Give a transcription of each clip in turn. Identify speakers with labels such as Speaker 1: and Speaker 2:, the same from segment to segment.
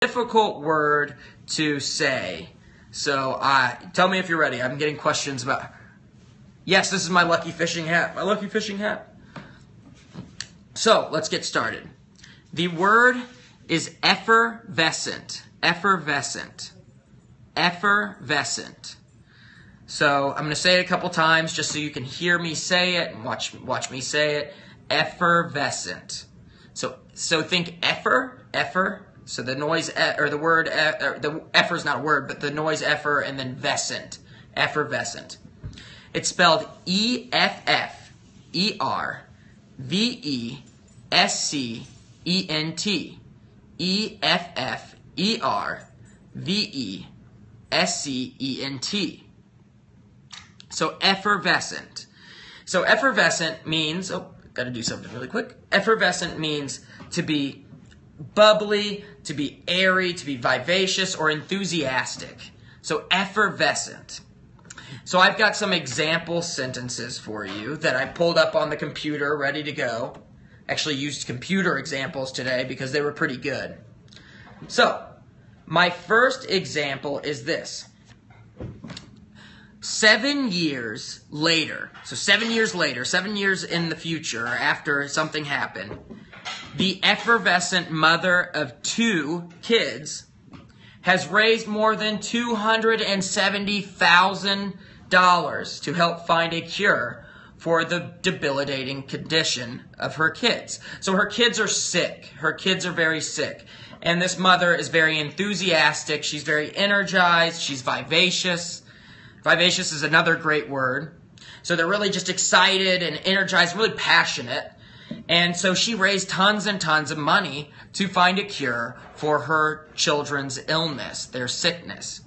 Speaker 1: difficult word to say. So tell me if you're ready. I'm getting questions about... Yes, this is my lucky fishing hat. My lucky fishing hat. So, let's get started. The word is effervescent. Effervescent. Effervescent. So, I'm going to say it a couple times just so you can hear me say it and watch me say it. Effervescent. So think effer. So the noise, or the word, the effer is not a word, but the noise effer and then vescent. Effervescent. It's spelled E-F-F-E-R-V-E-S-C-E-N-T. E-F-F-E-R-V-E-S-C-E-N-T. So effervescent. So effervescent means, got to do something really quick. Effervescent means to be bubbly, to be airy, to be vivacious, or enthusiastic. So effervescent. So I've got some example sentences for you that I pulled up on the computer ready to go. Actually used computer examples today because they were pretty good. So, my first example is this. 7 years later, so 7 years later, 7 years in the future after something happened, the effervescent mother of 2 kids has raised more than $270,000 to help find a cure for the debilitating condition of her kids. So her kids are sick. Her kids are very sick. And this mother is very enthusiastic. She's very energized. She's vivacious. Vivacious is another great word. So they're really just excited and energized, really passionate. And so she raised tons and tons of money to find a cure for her children's illness, their sickness.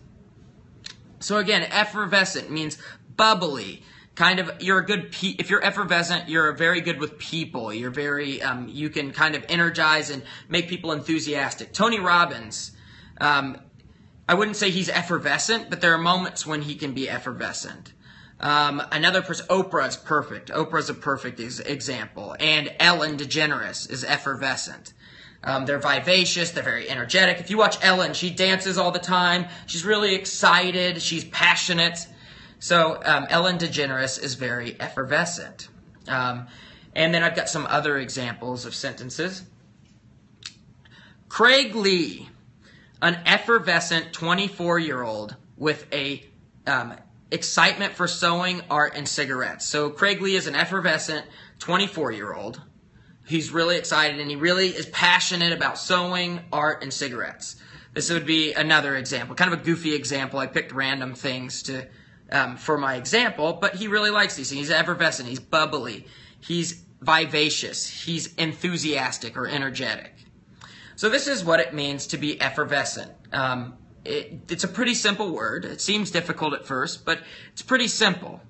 Speaker 1: So again, effervescent means bubbly. Kind of, you're a good, if you're effervescent, you're very good with people. You're very, you can kind of energize and make people enthusiastic. Tony Robbins, I wouldn't say he's effervescent, but there are moments when he can be effervescent. Another person, Oprah is perfect. Oprah's a perfect example. And Ellen DeGeneres is effervescent. They're vivacious, they're very energetic. If you watch Ellen, she dances all the time. She's really excited, she's passionate. So Ellen DeGeneres is very effervescent. And then I've got some other examples of sentences. Craig Lee, an effervescent 24-year-old with a excitement for sewing, art, and cigarettes. So Craig Lee is an effervescent 24-year-old. He's really excited and he really is passionate about sewing, art, and cigarettes. This would be another example, kind of a goofy example. I picked random things to for my example, but he really likes these things. He's effervescent, he's bubbly, he's vivacious, he's enthusiastic or energetic. So this is what it means to be effervescent. It's a pretty simple word. It seems difficult at first, but it's pretty simple.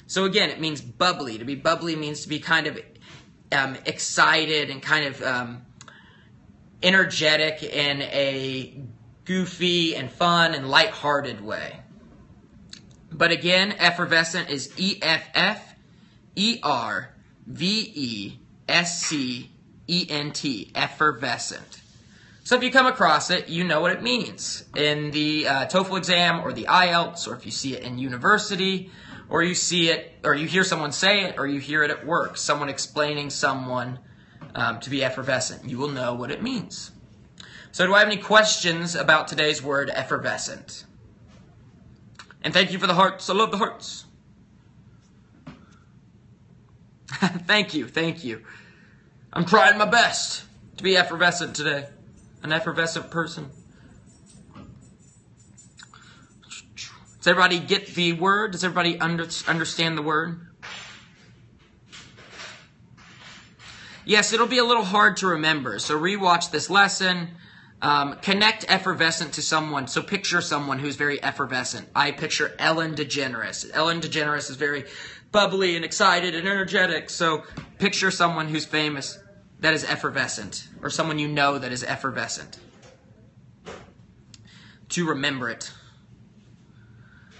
Speaker 1: So again, it means bubbly. To be bubbly means to be kind of excited and kind of energetic in a goofy and fun and lighthearted way. But again, effervescent is E-F-F-E-R-V-E-S-C-E-N-T, effervescent. So if you come across it, you know what it means. In the TOEFL exam or the IELTS, or if you see it in university, or you see it, or you hear someone say it, or you hear it at work, someone explaining someone to be effervescent, you will know what it means. So do I have any questions about today's word effervescent? And thank you for the hearts. I love the hearts. Thank you, thank you. I'm trying my best to be effervescent today. An effervescent person. Does everybody get the word? Does everybody understand the word? Yes, it'll be a little hard to remember. So rewatch this lesson. Connect effervescent to someone. So picture someone who's very effervescent. I picture Ellen DeGeneres. Ellen DeGeneres is very bubbly and excited and energetic. So picture someone who's famous that is effervescent, or someone you know that is effervescent, to remember it.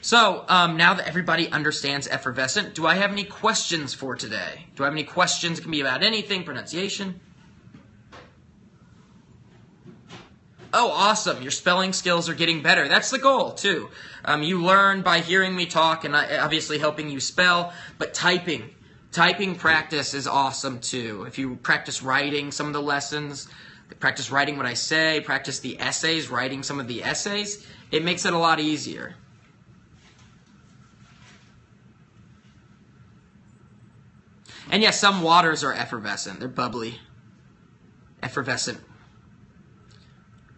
Speaker 1: So, now that everybody understands effervescent, do I have any questions for today? Do I have any questions? It can be about anything, pronunciation. Oh, awesome. Your spelling skills are getting better. That's the goal, too. You learn by hearing me talk and obviously helping you spell, but typing practice is awesome, too. If you practice writing some of the lessons, practice writing what I say, practice the essays, writing some of the essays, it makes it a lot easier. And yes, some waters are effervescent. They're bubbly. Effervescent.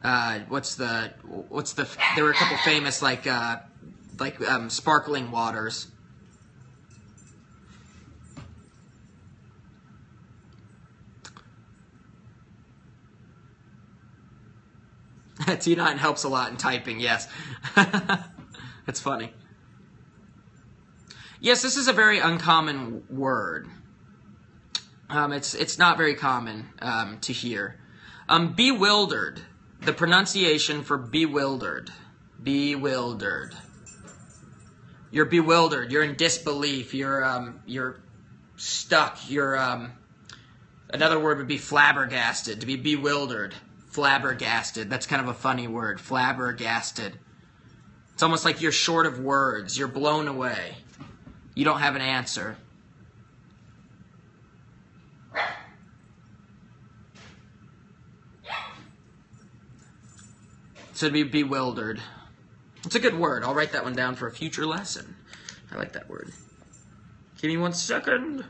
Speaker 1: There were a couple famous like sparkling waters. T9 helps a lot in typing, yes. That's funny. Yes, this is a very uncommon word. It's not very common to hear. Bewildered. The pronunciation for bewildered. Bewildered. You're bewildered. You're in disbelief. You're stuck. Another word would be flabbergasted. To be bewildered. Flabbergasted. That's kind of a funny word. Flabbergasted. It's almost like you're short of words. You're blown away. You don't have an answer. So to be bewildered. It's a good word. I'll write that one down for a future lesson. I like that word. Give me 1 second.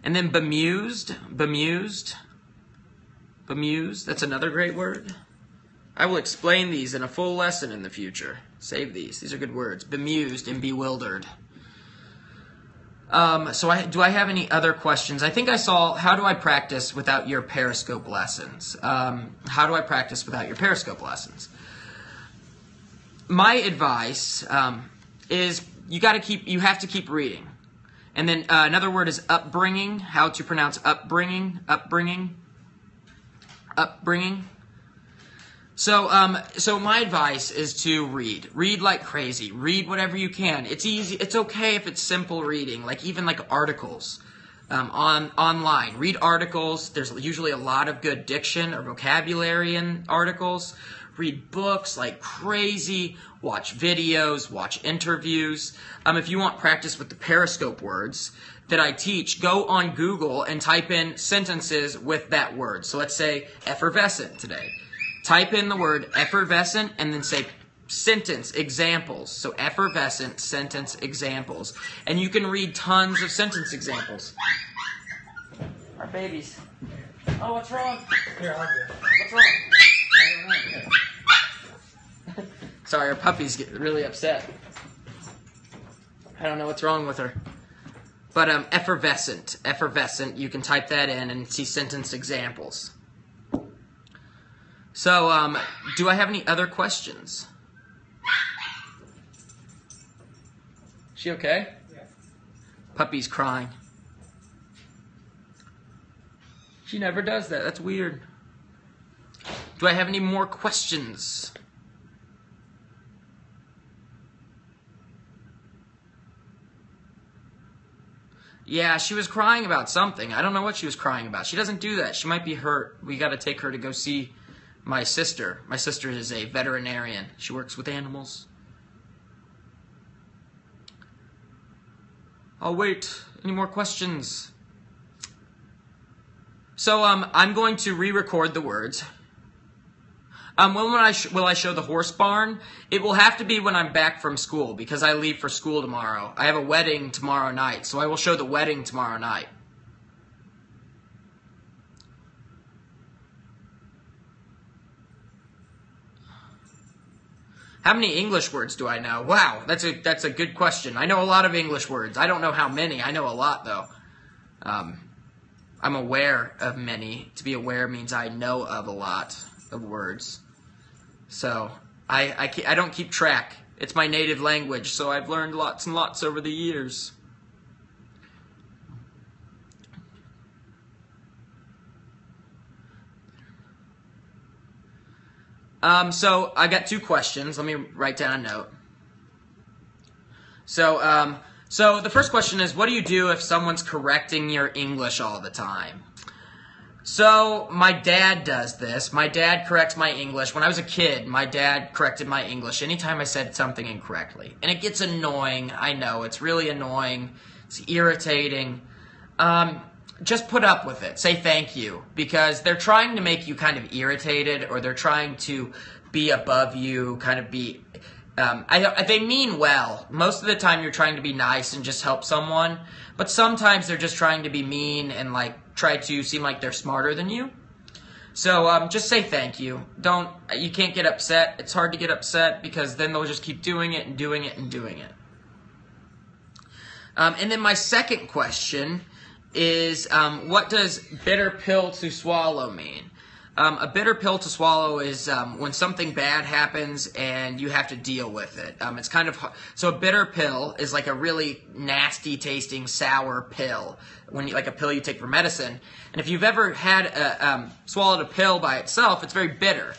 Speaker 1: And then bemused. Bemused. Bemused. That's another great word. I will explain these in a full lesson in the future. Save these. These are good words. Bemused and bewildered. Do I have any other questions? I think I saw, how do I practice without your Periscope lessons? How do I practice without your Periscope lessons? My advice is you have to keep reading. And then another word is upbringing. How to pronounce upbringing? Upbringing. Upbringing. So my advice is to read. Read like crazy. Read whatever you can. It's easy. It's okay if it's simple reading, like even like articles online. Read articles. There's usually a lot of good diction or vocabulary in articles. Read books like crazy. Watch videos. Watch interviews. If you want practice with the Periscope words that I teach, go on Google and type in sentences with that word. So let's say effervescent today. Type in the word effervescent and then say sentence examples. So effervescent sentence examples. And you can read tons of sentence examples. Our babies. Oh, what's wrong?
Speaker 2: Here, I'll do it.
Speaker 1: What's wrong? I don't know. Sorry, our puppy's getting really upset. I don't know what's wrong with her. But effervescent. Effervescent. You can type that in and see sentence examples. So, do I have any other questions? She okay?
Speaker 2: Yeah.
Speaker 1: Puppy's crying. She never does that. That's weird. Do I have any more questions? Yeah, she was crying about something. I don't know what she was crying about. She doesn't do that. She might be hurt. We got to take her to go see my sister. My sister is a veterinarian. She works with animals. I'll wait. Any more questions? So I'm going to re-record the words. When will I show the horse barn? It will have to be when I'm back from school because I leave for school tomorrow. I have a wedding tomorrow night, so I will show the wedding tomorrow night. How many English words do I know? Wow, that's a good question. I know a lot of English words. I don't know how many. I know a lot, though. I'm aware of many. To be aware means I know of a lot of words. So I don't keep track. It's my native language, so I've learned lots and lots over the years. So I got 2 questions. Let me write down a note. So the first question is, what do you do if someone's correcting your English all the time? So my dad does this. My dad corrects my English. When I was a kid, my dad corrected my English anytime I said something incorrectly. And it gets annoying. I know. It's really annoying. It's irritating. Just put up with it. Say thank you. Because they're trying to make you kind of irritated, or they're trying to be above you, kind of be... they mean well. Most of the time you're trying to be nice and just help someone. But sometimes they're just trying to be mean and try to seem like they're smarter than you. So just say thank you. You can't get upset. It's hard to get upset because then they'll just keep doing it and doing it and doing it. And then my second question is, what does bitter pill to swallow mean? A bitter pill to swallow is when something bad happens and you have to deal with it. It's kind of so a bitter pill is like a really nasty tasting sour pill, like a pill you take for medicine. And if you've ever had swallowed a pill by itself, it's very bitter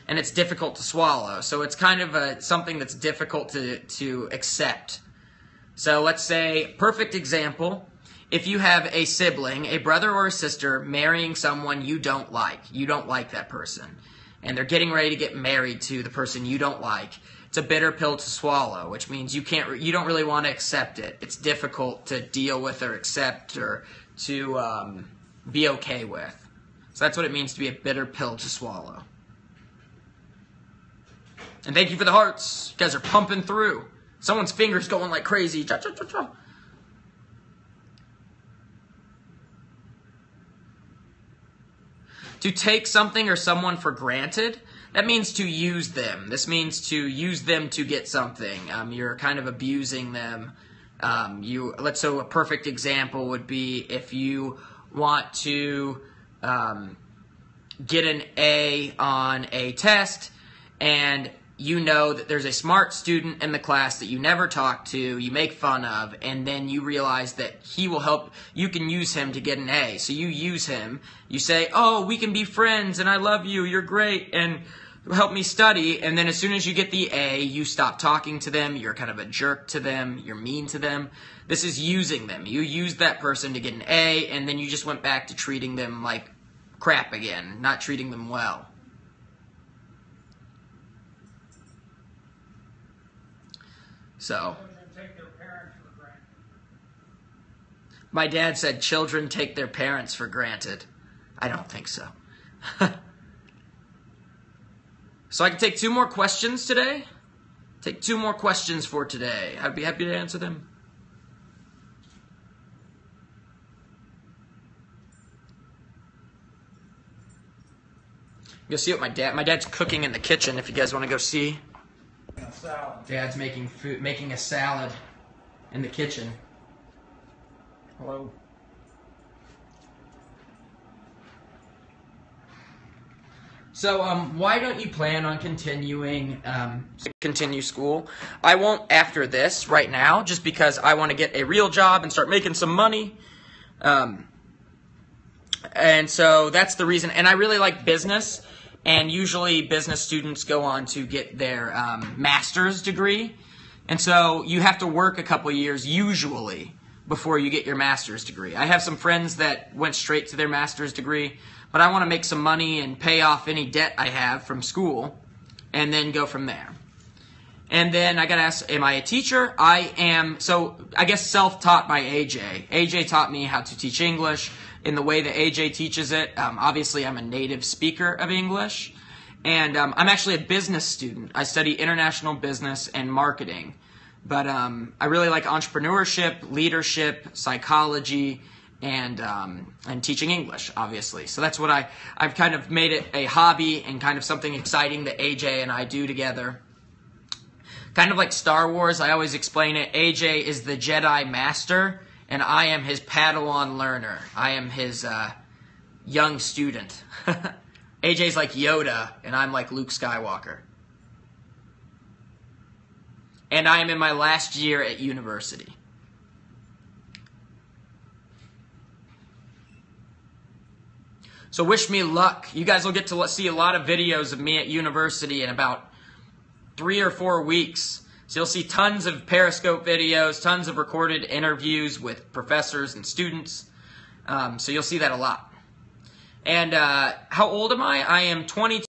Speaker 1: and it's difficult to swallow. So it's kind of something that's difficult to accept. So let's say, perfect example. If you have a sibling, a brother or a sister, marrying someone you don't like that person, and they're getting ready to get married to the person you don't like, it's a bitter pill to swallow, which means you don't really want to accept it. It's difficult to deal with or accept or to be okay with. So that's what it means to be a bitter pill to swallow. And thank you for the hearts. You guys are pumping through. Someone's fingers going like crazy. Cha, cha, cha, cha. To take something or someone for granted, that means to use them. This means to use them to get something. You're kind of abusing them. So a perfect example would be if you want to get an A on a test, and you know that there's a smart student in the class that you never talk to, you make fun of, and then you realize that he will help, you can use him to get an A. So you use him, you say, oh, we can be friends, and I love you, you're great, and help me study, and then as soon as you get the A, you stop talking to them, you're kind of a jerk to them, you're mean to them. This is using them. You used that person to get an A, and then you just went back to treating them like crap again, not treating them well. So, my dad said children take their parents for granted. I don't think so. So I can take 2 more questions today. Take 2 more questions for today. I'd be happy to answer them. You'll see what my dad's cooking in the kitchen if you guys want to go see. Dad's making a salad in the kitchen. Hello. So, why don't you plan on continue school? I won't after this right now, just because I want to get a real job and start making some money. And so that's the reason. And I really like business. And usually business students go on to get their master's degree. And so you have to work a couple years usually before you get your master's degree. I have some friends that went straight to their master's degree, but I want to make some money and pay off any debt I have from school and then go from there. And then I got to ask, am I a teacher? I am. So I guess self-taught by AJ. AJ taught me how to teach English in the way that AJ teaches it. Obviously, I'm a native speaker of English. And I'm actually a business student. I study international business and marketing. But I really like entrepreneurship, leadership, psychology, and teaching English, obviously. So that's what I've kind of made it a hobby and kind of something exciting that AJ and I do together. Kind of like Star Wars, I always explain it. AJ is the Jedi Master, and I am his Padawan learner. I am his young student. AJ's like Yoda, and I'm like Luke Skywalker. And I am in my last year at university. So wish me luck. You guys will get to see a lot of videos of me at university in about 3 or 4 weeks. So you'll see tons of Periscope videos, tons of recorded interviews with professors and students. So you'll see that a lot. And how old am I? I am 22.